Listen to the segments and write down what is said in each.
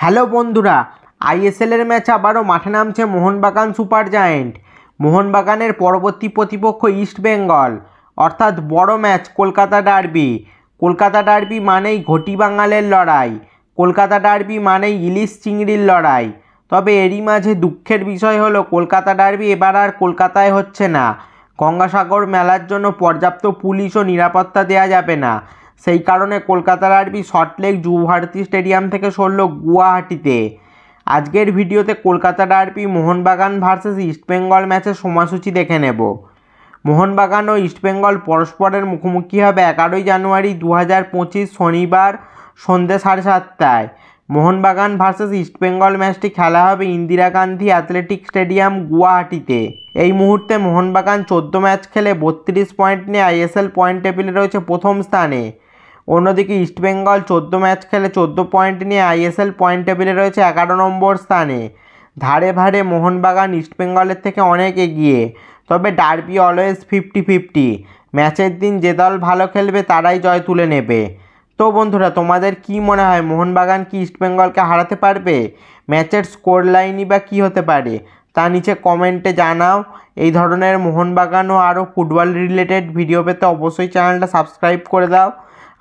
Hello বন্ধুরা, আইএসএলের match আবারও মাঠে নামছে মোহনবাগান সুপার জায়েন্ট। মোহনবাগানের পরবর্তী প্রতিপক্ষ ইস্টবেঙ্গল, অর্থাৎ বড় match Kolkata derby. Kolkata derby মানেই ঘটি বাঙালের লড়াই, কলকাতা ডার্বি মানেই ইলিশ চিংড়ির লড়াই। তবে এরই মাঝে দুঃখের বিষয় হলো কলকাতা ডার্বি এবার আর কলকাতায় হচ্ছে না। গঙ্গাসাগর মেলার জন্য পর্যাপ্ত পুলিশ ও নিরাপত্তা দেওয়া যাবে না, সেই কারণে কলকাতা ডার্বি সল্টলেক যুব ভারতী স্টেডিয়াম থেকে সরল গুয়াহাটিতে। আজকের ভিডিওতে কলকাতা ডার্বি মোহনবাগান ভার্সেস ইস্টবেঙ্গল ম্যাচের সময়সূচি দেখে নেব। মোহনবাগান ও ইস্টবেঙ্গল পরস্পরের মুখোমুখি হবে 11ই জানুয়ারি 2025 শনিবার সন্ধ্যে 7:30টায়। মোহনবাগান ভার্সেস ইস্টবেঙ্গল ম্যাচটি খেলা হবে ইন্দিরা গান্ধী অ্যাথলেটিক স্টেডিয়াম গুয়াহাটিতে। এই মুহূর্তে মোহনবাগান 14 ম্যাচ খেলে 32 পয়েন্ট নিয়ে আইএসএল পয়েন্ট টেবিলে রয়েছে প্রথম স্থানে। অন্যদিকে ইস্টবেঙ্গল 14 ম্যাচ খেলে 14 পয়েন্ট নিয়ে আইএসএল পয়েন্ট টেবিলে রয়েছে 11 নম্বর স্থানে। ধারে ভারে মোহনবাগান ইস্টবেঙ্গলের থেকে অনেক এগিয়ে, তবে ডার্বি অলওয়েজ 50-50। ম্যাচের দিন যে দল ভালো খেলবে তারাই জয় তুলে নেবে। তো বন্ধুরা, তোমাদের কি মনে হয় মোহনবাগান কি ইস্টবেঙ্গলকে হারাতে পারবে? ম্যাচের স্কোর লাইনই বা কী হতে পারে তা নিচে কমেন্টে জানাও। এই ধরনের মোহনবাগান ও আরও ফুটবল রিলেটেড ভিডিও পেতে অবশ্যই চ্যানেলটা সাবস্ক্রাইব করে দাও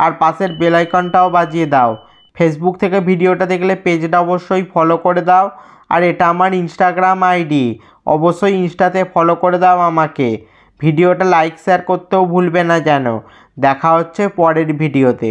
আর পাশের বেল আইকনটাও বাজিয়ে দাও। ফেসবুক থেকে ভিডিওটা দেখলে পেজটা অবশ্যই ফলো করে দাও। আর এটা আমার ইনস্টাগ্রাম আইডি, অবশ্যই ইনস্টাতে ফলো করে দাও আমাকে। ভিডিওটা লাইক শেয়ার করতেও ভুলবে না যেন। দেখা হচ্ছে পরের ভিডিওতে।